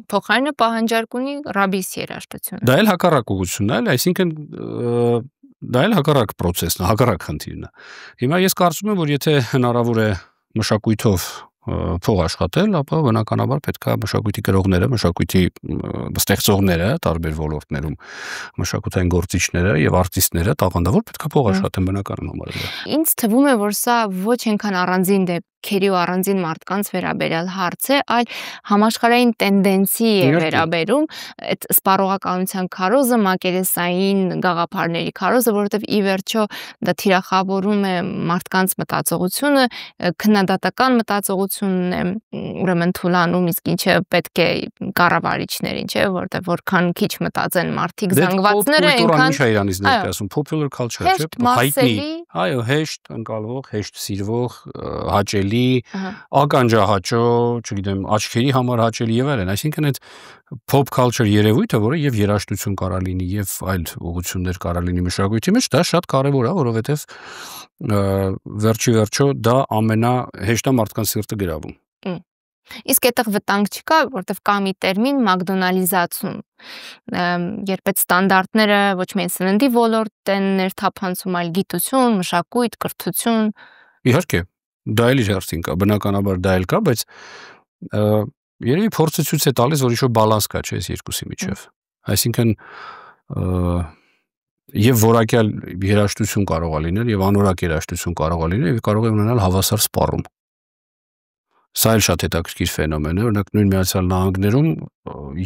Փոխարենը պահանջարկ ունի ռաբիս երաժշտությունը։ Դա էլ հակառակ ուղղությունն է, այսինքն դա էլ հակառակ process-ն է, հակառակ խնդիրն է։ Հիմա ես կարծում եմ, որ եթե հնարավոր է մշակույթով փող աշխատել, ապա բնականաբար պետք է մշակույթի գրողները, մշակույթի ստեղծողները տարբեր ոլորտներում, մշակութային գործիչները եւ արտիստները տաղանդավոր պետք է փող աշխատեն բնականon համարել։ Ինձ թվում է, որ սա ոչ այնքան առանձին դեպքերի ու առանձին մարդկանց վերաբերյալ հարց է, այլ համաշխարհային տենդենսի է վերաբերում այդ սպառողականության քարոզը, մակերեսային գաղափարների քարոզը, որովհետեւ ի վերջո դա թիրախավորում է մարդկանց մտածողությունը, քննադատական մտածողությունն է, ուրեմն թուլանում, իսկ ինչը պետք է կառավարիչներին, չէ՞, որտեղ որքան քիչ մտածեն մարդիկ, զանգվածները այնքան ինչ է իրանից ներկայացում, popular culture, չէ՞, հայտնի, այո, հեշտ ընկալվող, հեշտ սիրվող, հաճելի, ականջահաճո, չգիտեմ, աչքերի համար հաճելի եւ այլն, այսինքն այդ pop culture երևույթը, որը եւ երաժշտություն կարա լինի եւ այլ ուղղություններ կարա լինի մշակույթի մեջ, դա շատ կարեւոր է, որովհետեւ վերջի վերջո դա ամենահեշտա մարդկանց սիրտը գրավում։ Իսկ այդտեղ վտանգ չկա, որտեվ կա մի տերմին մակդոնալիզացում, երբ այդ ստանդարտները ոչ միայն սննդի ոլորտ են ներթափանցում, այլ գիտություն, մշակույթ, կրթություն։ Իհարկե, դա էլ իր հերթին կա, բնականաբար դա էլ կա, բայց երևի փորձը ցույց է տալիս, որ ինչ-որ բալանս կա, չէ՞, այս երկուսի միջև։ Այսինքն եւ որակյալ երաժշտություն կարող է լինել եւ անորակ երաժշտություն կարող է լինել եւ կարող է ունենալ հավասար սպառում։ Սա էլ շատ հետաքրքիր ֆենոմեն է, օրինակ նույն Միացյալ Նահանգներում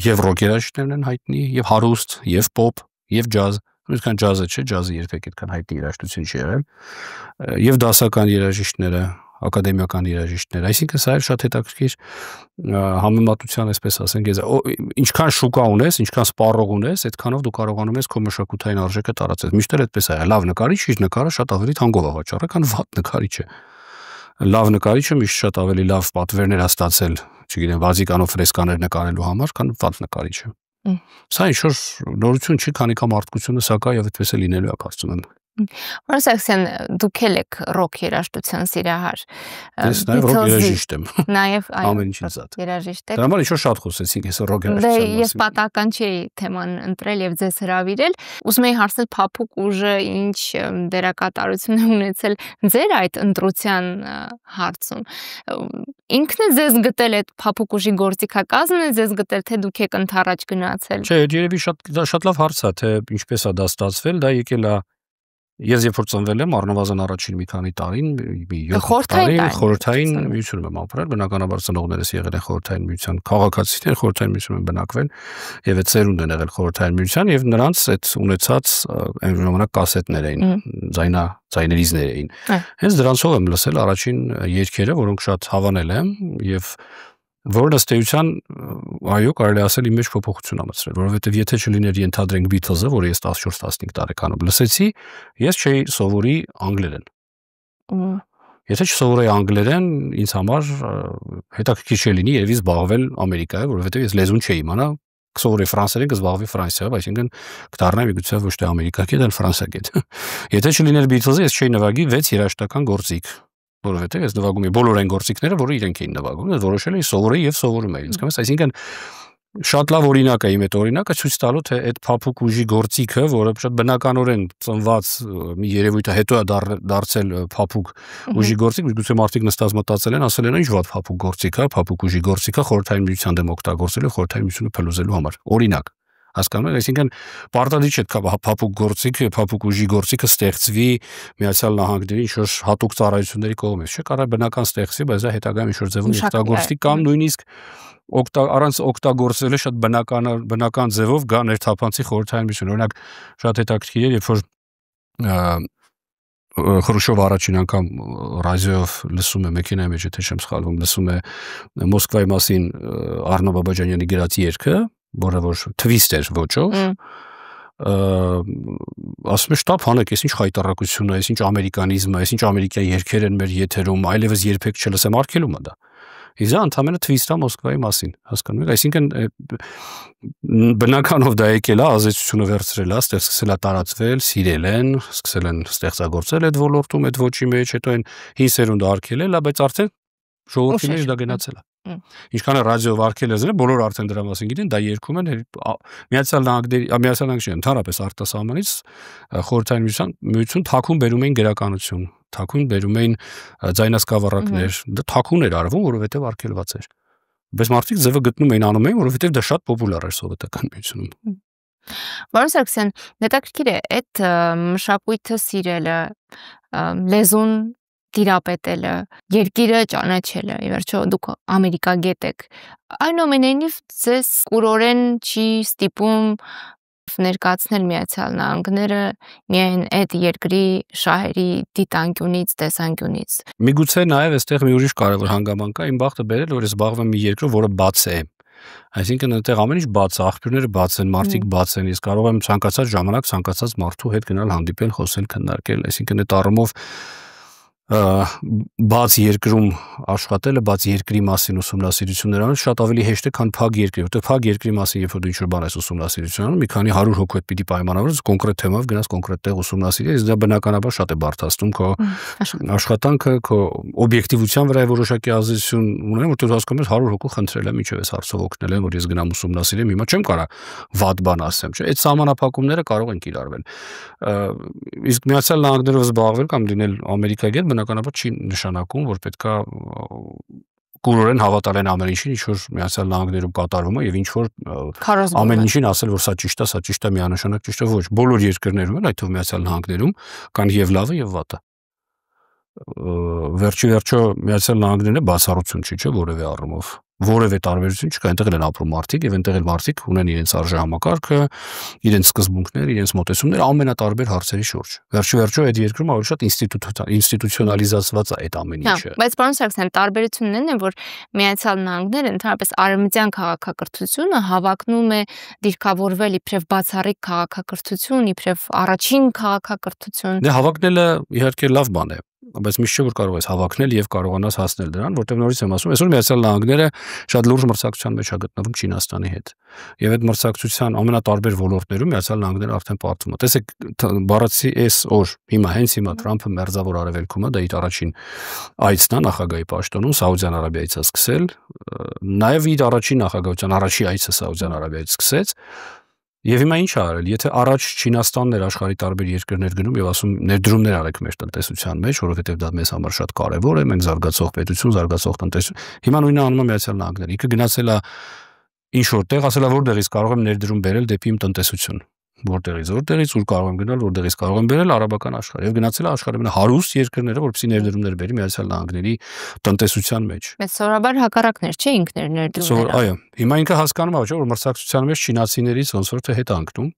եւ ռոք երաժիշտներն են հայտնի, եւ հարուստ, եւ պոպ, եւ ջազ, այսինքն ջազը չէ, ջազը երբեք այդքան հայտնի երաժշտություն չի եղել, եւ դասական երաժիշտները, ակադեմիական երաժիշտներ, այսինքն սա էլ շատ հետաքրքիր համեմատության, այսպես ասենք, ինչքան շուկա ունես, ինչքան սպառող ունես, այդքանով դու կարողանում ես քո մշակութային արժեքը տարածել։ Միշտ էլ այդպես է, լավ նկարիչ իր նկարը շատ ավելի թանկով է վաճառել, քան վատ նկարիչը։ Լավ նկարիչը միշտ շատ ավելի լավ պատվերներ է ստացել, չգիտեմ, վազիկանով ֆրեսկաներ նկարելու համար, քան վատ նկարիչը։ Սա ինչ-որ նորություն չի, քանի կա մարդկությունը սա կա եւ այդպես է լինելու է, կարծում եմ։ Որսակցեն դուք եք ռոք երաժշտության սիրահար։ Ես նաև ռոք երաժիշտ եմ։ Նաև ամեն ինչից զատ։ Երաժիշտ եք։ Դրա համար ինչ-որ շատ խոսեցինք ես ռոք երաժշտության մասին։ Ես պատահական չի թեման ընտրել եւ ձեզ հրավիրել։ Ուզում եի հարցնել Փափուկ ուժը ինչ դերակատարություն է ունեցել ձեր այդ ընտրության հարցում։ Ինքն է ձեզ գտել այդ Փափուկ ուժի գործիքակազմն է ձեզ գտել, թե դուք եք ընթառաջ գնացել։ Չէ, երևի շատ լավ հարց է, թե ինչպես է դա ստացվել, դա եկել է Ես երբ որ ծնվել եմ, առնվազն առաջին մի քանի տարին, մի 7 տարի խորհրդային միությունում եմ ապրել, բնականաբար ծնողներս եղել են խորհրդային միության քաղաքացիներ, խորհրդային միությունում են բնակվել, եւ այդ ծերունդն են եղել խորհրդային միության, եւ նրանց այդ ունեցած այն ժամանակ կասետներ էին, ձայներիզներ էին։ Հենց դրանցով եմ լսել առաջին երգերը, որոնք շատ հավանել եմ եւ Որն ըստ էության, այո, կարելի ասել իմ մեջ փոփոխություն ամրացրել, որովհետև եթե չլիներ ենթադրենք Beatles-ը, որը ես 14-15 տարեկանում լսեցի, ես չէի սովորի անգլերեն։ Եթե չսովորեի անգլերեն, ինձ համար հետաքրքիր չէ լինի երևի զբաղվել Ամերիկայով, որովհետև ես լեզուն չէի իմանա, կսովորեի ֆրանսերեն, կզբաղվի Ֆրանսիայով, այսինքն կդառնայի միգուցե ոչ թե ամերիկագետ, այլ ֆրանսիագետ։ Եթե չլիներ Beatles-ը, ես չէի նվագի 6 երաժշտական գործիք որովհետև ես նվագում էի բոլոր այն գործիքները, որը իրենք էին նվագում, ես որոշել էի սովորեի եւ սովորում էի։ Իսկապես, այսինքն շատ լավ օրինակ է իմ այդ օրինակը ցույց տալու, թե այդ Փափուկ ուժի գործիքը, որը շատ բնականորեն ծնված մի երևույթ է, հետո է դարձել Փափուկ ուժի գործիք, միգուցե մարդիկ նստած մտածել են, ասել են, ինչ վատ Փափուկ գործիք է, Փափուկ ուժի գործիքը խորհրդային միության դեմ օգտագործելու, խորհրդային միությունը փլուզելու համար։ Օրինակ Հասկանում եք, այսինքն պարտադիր չէ Փափուկ գործիքը, Փափուկ ուժի գործիքը ստեղծվի Միացյալ Նահանգների ինչ-որ հատուկ ծառայությունների կողմից, չէ՞, կարող է բնական ստեղծվի, բայց դա հետագայում ինչ-որ ձևով օգտագործվի կամ նույնիսկ առանց օգտագործելը շատ բնական ձևով գա ներթափանցի խորհրդային միություն։ Օրինակ, շատ հետաքրքիր է, երբ որ Խրուշչովը առաջին անգամ ռադիոյով լսում է մեքենայի մեջ, եթե չեմ սխալվում, լսում է Մոսկվայի մասին Առնո Բաբաջանյանի գրած երգը, որը որ թվիստ էր ոճով, ասում է շտապ հանեք, ես ինչ խայտառակություն է, ես ինչ ամերիկանիզմ է, ես ինչ ամերիկյան երգեր են մեր եթերում, այլևս երբեք չլսեմ, արգելում է դա։ Իսկ դա ընդհանրապես թվիստ է Մոսկվայի մասին, հասկանում եք, այսինքն բնականով դա եկել է, ազդեցությունը վերցրել է, սկսել է տարածվել, սիրել են, սկսել են ստեղծագործել այդ ոլորտում, այդ ոճի մեջ, հետո այն հին սերունդը արգելել է, բայց արդեն ժողովրդի մեջ դա գնացել է։ Ինչքան է ռադիոյով արգելել է, բոլորը արդեն դրա մասին գիտեն, դա երգում են Միացյալ Նահանգների ընդհանրապես արտասահմանից խորհրդային միություն թաքուն բերում էին գրականություն, թաքուն բերում էին ձայնասկավառակներ, դա թաքուն էր արվում, որովհետև արգելված էր։ Բայց մարդիկ ձևը գտնում էին, անում էին, որովհետև դա շատ պոպուլար էր սովետական միությունում։ Վարոս Սարգսյան, հետաքրքիր է այդ մշակույթը սիրելը, լեզուն տիրապետելը, երկիրը ճանաչելը, ի վերջո դուք ամերիկագետ եք, այնուամենայնիվ ձեզ կուրորեն չի ստիպում ներկայացնել Միացյալ Նահանգները միայն այդ երկրի շահերի դիտանկյունից, տեսանկյունից։ Միգուցե նաև այստեղ մի ուրիշ կարևոր հանգամանք կա, իմ բախտը բերել, որ ես զբաղվում եմ մի երկրով, որը բաց է։ Այսինքն այնտեղ ամեն ինչ բաց է, աղբյուրները բաց են, մարդիկ բաց են, ես կարող եմ ցանկացած ժամանակ ցանկացած մարդու հետ գնալ հանդիպել, խոսել, քննարկել, այսինքն այդ առումով բաց երկրում աշխատելը, բաց երկրի մասին ուսումնասիրություններ անել շատ ավելի հեշտ է, քան փակ երկրի, որտեղ փակ երկրի մասին երբ որ դու ինչ-որ բան ես ուսումնասիրություն անում, մի քանի 100 հոգու հետ պիտի պայմանավորես կոնկրետ թեմայով գնաս կոնկրետ տեղ ուսումնասիրես, դա բնականաբար շատ է բարդացնում քո աշխատանքը, քո օբյեկտիվության վրա որոշակի ազդեցություն ունեն, որտեղ դու հասկանում ես 100 հոգու խնդրել եմ, ինչև ես հարցով օգնել եմ, որ ես գնամ ուսումնասիրեմ, հիմա չեմ կարող վատ բան ասեմ, չէ՞, այդ սահմանափակումները կարող են կիրառվել։ Իսկ Միացյալ Նահանգներով զբաղվել կամ լինել Ամերիկայի բնականաբար չի նշանակում, որ պետքա կուրորեն հավատալ են ամեն ինչին, ինչ որ Միացյալ Նահանգներում կատարվում է եւ ինչ որ ամեն ինչին ասել, որ սա ճիշտ է, միանշանակ ճիշտ է, ոչ, բոլոր երկրներում են, այդ թվում Միացյալ Նահանգներում կան եւ լավը եւ վատը։ Վերջո Միացյալ Նահանգներն է բացառություն չի, չէ՞, որևէ առումով։ Որևէ տարբերություն չկա, այնտեղ են ապրում մարդիկ եւ այնտեղ էլ մարդիկ ունեն իրենց արժեհամակարգը, իրենց սկզբունքները, իրենց մոտեցումները ամենատարբեր հարցերի շուրջ։ Վերջո այդ երկրում ավելի շատ ինստիտուցիոնալիզացված է այդ ամեն ինչը։ Բայց պարոն Սարգսյան, տարբերությունն են, որ Միացյալ Նահանգները ընդհանրապես արևմտյան քաղաքակրթությունը հավակնում է դիրքավորվել իբրև բացառիկ քաղաքակրթություն, իբրև առաջին քաղաքակրթություն։ Դե հավակնելը իհարկե լավ բան է, բայց միշտ չէ որ կարող ես հավակնել եւ կարողանաս հասնել դրան, որտեղ նորից եմ ասում, այսօր Միացյալ Նահանգները շատ լուրջ մրցակցության մեջ է գտնվում Չինաստանի հետ։ Եվ այդ մրցակցության ամենատարբեր ոլորտներում Միացյալ Նահանգները արդեն պարտվում է։ Տեսեք, բառացի այս օր, հիմա Թրամփը մերձավոր արևելքում է, դա իր առաջին այցն է նախագահի պաշտոնում, Սաուդյան Արաբիայից է սկսել, նաեւ իր առաջին նախագահության առաջի այցը Սաուդյան Արաբիայից սկսեց։ Եվ հիմա ինչ ա արել, եթե առաջ Չինաստանն էր աշխարհի տարբեր երկրներ գնում եւ ասում ներդրումներ արեք մեր տնտեսության մեջ, որովհետեւ դա մեզ համար շատ կարեւոր է, մենք զարգացող պետություն, զարգացող տնտեսություն։ Հիմա նույնը անում է Միացյալ Նահանգները։ Ինքը գնացել է ինչ որտեղ, ասել է որտեղից կարող եմ ներդրում բերել դեպի իմ տնտեսություն։ Որտեղից, ուր կարող եմ գնալ, որտեղից կարող եմ բերել արաբական աշխարհ։ Եվ գնացել է աշխարհի ամենահարուստ երկրները, որպեսզի ներդրումներ բերի Միացյալ Նահանգների տնտեսության մեջ։ Բայց սովորաբար հակառակներ չէ ինքներ ներդրումները։ Այո, հիմա ինքը հասկանում է, որ մրցակցության մեջ չինացիներից ոնց որ թե հետ անկնում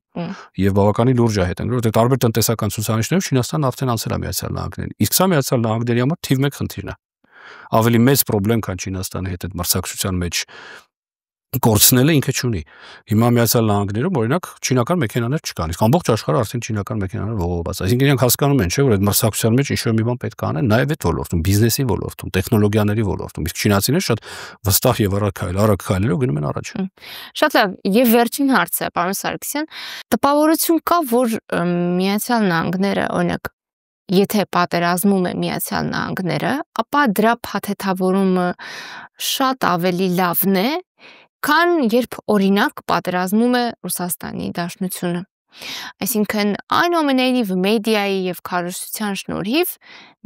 եւ բավականին լուրջ է հետ ընկնում, որտեղ տարբեր տնտեսական ցուցանիշներով Չինաստանն արդեն անցել է Միացյալ Նահանգներին։ Իսկ սա Միացյալ Նահանգների համար թիվ 1 խնդիրն է։ Ավելի մեծ խնդրեմ, քան Չինաստանի հետ այդ մրցակցության մեջ կորցնելը ինքը չունի։ Հիմա Միացյալ Նահանգներում օրինակ չինական մեքենաներ չկան, իսկ ամբողջ աշխարհը արդեն չինական մեքենաներ ողողված։ Այսինքն իրենք հասկանում են, չէ՞, որ այդ մրցակցության մեջ ինչ-որ մի բան պետք է անեն, նաև այդ ոլորտում, բիզնեսի ոլորտում, տեխնոլոգիաների ոլորտում։ Իսկ չինացիները շատ վստահ եւ արագ քայլելով գնում են առաջ։ Շատ լավ, եւ վերջին հարցը, պարոն Սարգսյան, տպավորություն կա, որ Միացյալ Նահանգները, օրինակ, եթե պատերազմում է Միացյալ Նահանգները, ապա դրա փաթեթավորումը շատ ավելի լավն է, քան երբ օրինակ պատերազմում է Ռուսաստանի Դաշնությունը։ Այսինքն այնուամենայնիվ մեդիայի եւ քարոզչության շնորհիվ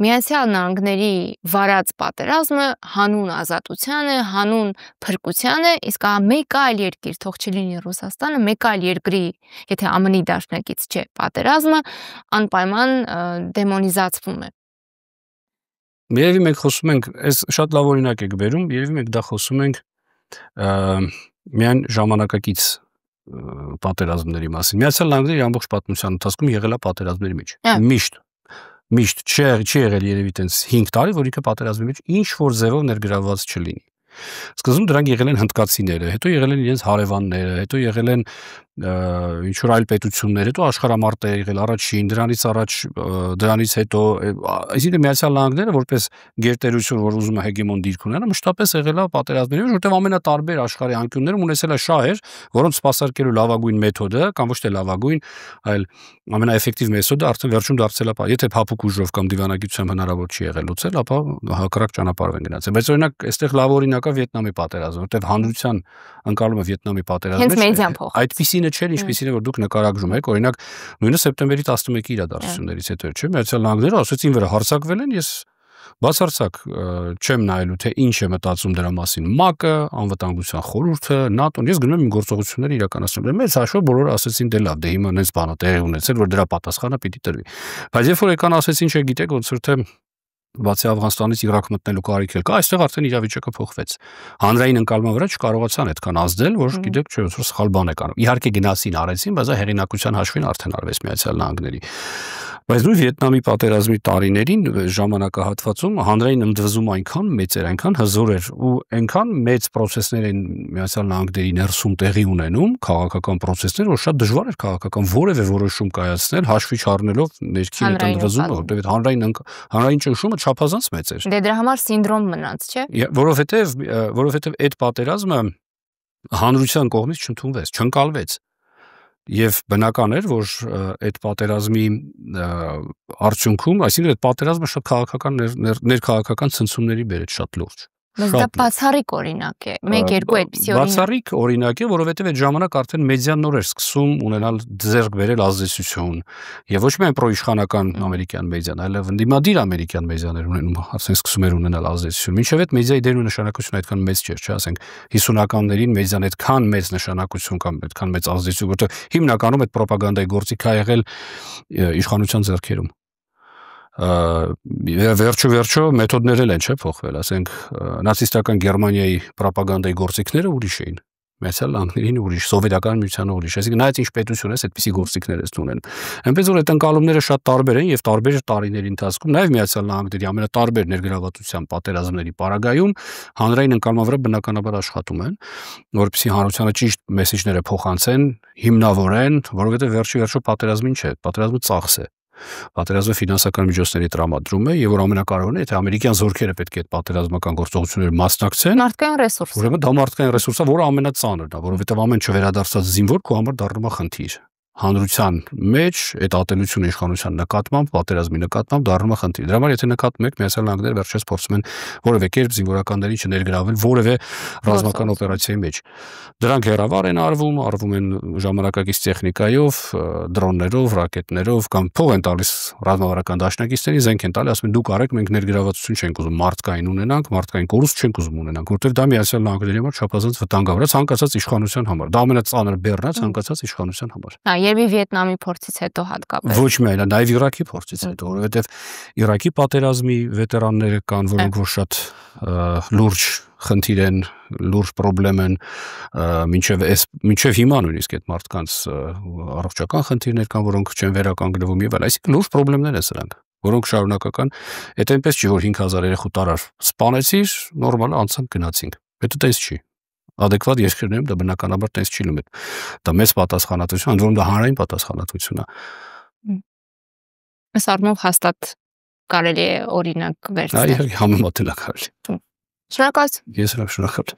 Միացյալ Նահանգների վարած պատերազմը հանուն ազատության է, հանուն փրկության է, իսկ մեկ այլ երկիր, թող չլինի Ռուսաստանը, մեկ այլ երկրի, եթե ԱՄՆ-ի դաշնակից չէ, պատերազմը անպայման դեմոնիզացվում է։ Երևի մենք խոսում ենք, այս շատ լավ օրինակ եք բերում, երևի մենք դա խոսում ենք միայն ժամանակակից պատերազմների մասին։ Միացյալ Նահանգների ամբողջ պատմության ընթացքում եղել է պատերազմների մեջ։ Միշտ չի եղել երևի տենց 5 տարի, որ ինքը պատերազմի մեջ ինչ որ ձևով ներգրավված չլինի։ Սկզբում դրանք եղել են հնդկացիները, հետո եղել են իրենց հարևանները, հետո եղել են ինչ որ այլ պետություններ, հետո աշխարհամարտը եղել առաջին, դրանից հետո, այսինքն Միացյալ Նահանգները որպես գերտերություն, որ ուզում է հեգեմոն դիրք ունենա, մշտապես եղել է պատերազմների մեջ, որտեղ ամենատարբեր աշխարհի անկյուններում ունեցել է շահեր, որոնց սպասարկելու լավագույն մեթոդը, կամ ոչ թե լավագույն, այլ ամենաէֆեկտիվ մեթոդը արդեն վերջում դարձել է, եթե փափուկ ուժով կամ դիվանագիտությամբ հնարավոր չի եղել լուծել, ապա հակառակ ճանապարհով են գնացել։ Բայց օրինակ, այստեղ լավ օրինակ է Վիետնամի պատերազմը, որտեղ հանրության ընկալումը Վիետնամի պատերազմի այդպիսին չէր, ինչպիսին է որ դուք նկարագրում եք, օրինակ նույնը սեպտեմբերի 11-ի իրադարձություններից հետո չէ, Միացյալ Նահանգները ասեցին վրա հարձակվել են, ես բացարձակ չեմ նայելու թե ինչ է մտածում դրա մասին ՄԱԿ-ը, անվտանգության խորհուրդը, ՆԱՏՕ-ն, ես գնում եմ իմ գործողությունները իրականացնում եմ։ Մեծ հաշվով բոլորը ասեցին դե լավ, դե հիմա նենց բան է տեղի ունեցել, որ դրա պատասխանը պիտի տրվի։ Բայց երբ որ եկան ասեցին, չէ, գիտեք, ոնց որ թե բացի Աֆղանստանից Իրաք մտնելու կարիք էլ կա, այստեղ արդեն իրավիճակը փոխվեց։ Հանրային ընկալման վրա չկարողացան այդքան ազդել, որ գիտեք, չէ, ոնց որ սխալ բան է կանում։ Իհարկե գնացին, արեցին, բայց դա հեղինակության հաշվին արդեն արվեց Միացյալ Նահանգների։ Բայց նույն Վիետնամի պատերազմի տարիներին ժամանակահատվածում հանրային ընդվզումը այնքան մեծ էր, այնքան հզոր էր ու այնքան մեծ process-ներ են Միացյալ Նահանգների ներսում տեղի ունենում, քաղաքական process-ներ, որ շատ դժվար էր քաղաքական որևէ որոշում կայացնել, հաշվի չառնելով ներքին ընդվզումը, որտեղ հանրային ճնշումը չափազանց մեծ էր։ Դե դրա համար սինդրոմ մնաց, չէ՞։ Որովհետև այդ պատերազմը հանրության կողմից չընդունվեց, չընկալվեց։ Եվ բնական էր, որ այդ պատերազմի արդյունքում, այսինքն այդ պատերազմը շատ քաղաքական ներքաղաքական ցնցումների բերեց շատ լուրջ։ Բայց դա բացառիկ օրինակ է։ 1-2 այդպիսի օրինակ։ Բացառիկ օրինակ է, որովհետև այդ ժամանակ արդեն մեդիան նոր էր սկսում ունենալ ձեռք բերել ազդեցություն, եւ ոչ միայն պրոիշխանական ամերիկյան մեդիան, այլև ընդդիմադիր ամերիկյան մեդիաներ ունենում, արդեն սկսում էր ունենալ ազդեցություն։ Մինչև այդ մեդիայի դերն ու նշանակությունը այդքան մեծ չէր, չէ՞, ասենք 50-ականներին մեդիան այդքան մեծ նշանակություն կամ այդքան մեծ ազդեցություն, որտեղ հիմնականում այդ ռոպագանդայի գործիքը ա եղել իշխանության ձեռքերում։ Վերջո մեթոդներ են չէ փոխվել, ասենք նացիստական Գերմանիայի ռոպագանդայի գործիքները ուրիշ էին, Մեծալ անգլերին ուրիշ, սովետական միությանը ուրիշ, այսինքն նայած ինչ պետություն ես, այդպիսի գործիքներ ես ունենում։ Այնպես որ այդ ընկալումները շատ տարբեր են եւ տարբեր տարիների ընթացքում նաեւ Միացյալ Նահանգների ամենատարբեր ներգրավվածության պատերազմների պարագայում հանրային ընկալման վրա բնականաբար աշխատում են, որպեսզի հանրությանը ճիշտ մեսեջները փոխանցեն, հիմնավորեն, որովհետեւ վերջի պատերազմը ինչ է, պատերազմը ծախս է։ Պատերազմը ֆինանսական միջոցների տրամադրում է եւ որ ամենակարևորն է, եթե ամերիկյան զորքերը պետք է այդ պատերազմական գործողությունների մասնակցեն, մարդկային ռեսուրս։ Ուրեմն դա մարդկային ռեսուրսը, որը ամենածանրն է, որովհետեւ ամեն չվերադարձած զինվոր քո համար դառնում է խնդիր։ Հանրության մեջ այդ ատելությունը իշխանության նկատմամբ, պատերազմի նկատմամբ դառնում է խնդիր։ Դրա համար եթե նկատում եք, Միացյալ Նահանգները վերջերս փորձում են որևէ կերպ զինվորականներին չներգրավել որևէ ռազմական օպերացիայի մեջ։ Դրանք հեռավար են արվում են ժամանակակից տեխնիկայով, դրոններով, ռակետներով կամ փող են տալիս ռազմավարական դաշնակիցներին, զենք են տալիս, ասում են դուք արեք, մենք ներգրավվածություն չենք ուզում մարդկային ունենանք, մարդկային կորուստ չենք ուզում ունենանք, որովհետև դա Միացյալ Նահանգների համար չափազանց վտանգավոր է ցանկացած իշխանության համար։ Դա ամենածանր բեռն է ցանկացած իշխանության համար։ Երևի Վիետնամի փորձից հետո հատկապես։ Ոչ միայն, նաև Իրաքի փորձից հետո, որովհետև Իրաքի պատերազմի վետերանները կան, որոնք որ շատ լուրջ խնդիր են, լուրջ խնդրեմ են, մինչև հիմա նույնիսկ այդ մարդկանց առողջական խնդիրներ կան, որոնք չեն վերականգնվում եւ այլ, այսինքն լուրջ խնդիրներ են սրանք, որոնք շարունակական, այդ այնպես չի, որ 5000 երեխու տարար սպանեցիր, նորմալ անցանք գնացինք։ Դա տես չի։ Adekvat երկրներում դա բնականաբար տես չի լինում։ Դա մեծ պատասխանատվություն, ընդ որում դա հանրային պատասխանատվություն է։ Այս առումով հաստատ կարելի է օրինակ վերցնել։ Այո, համեմատել կարելի։ Շնորհակալ։ Ես շնորհակալ։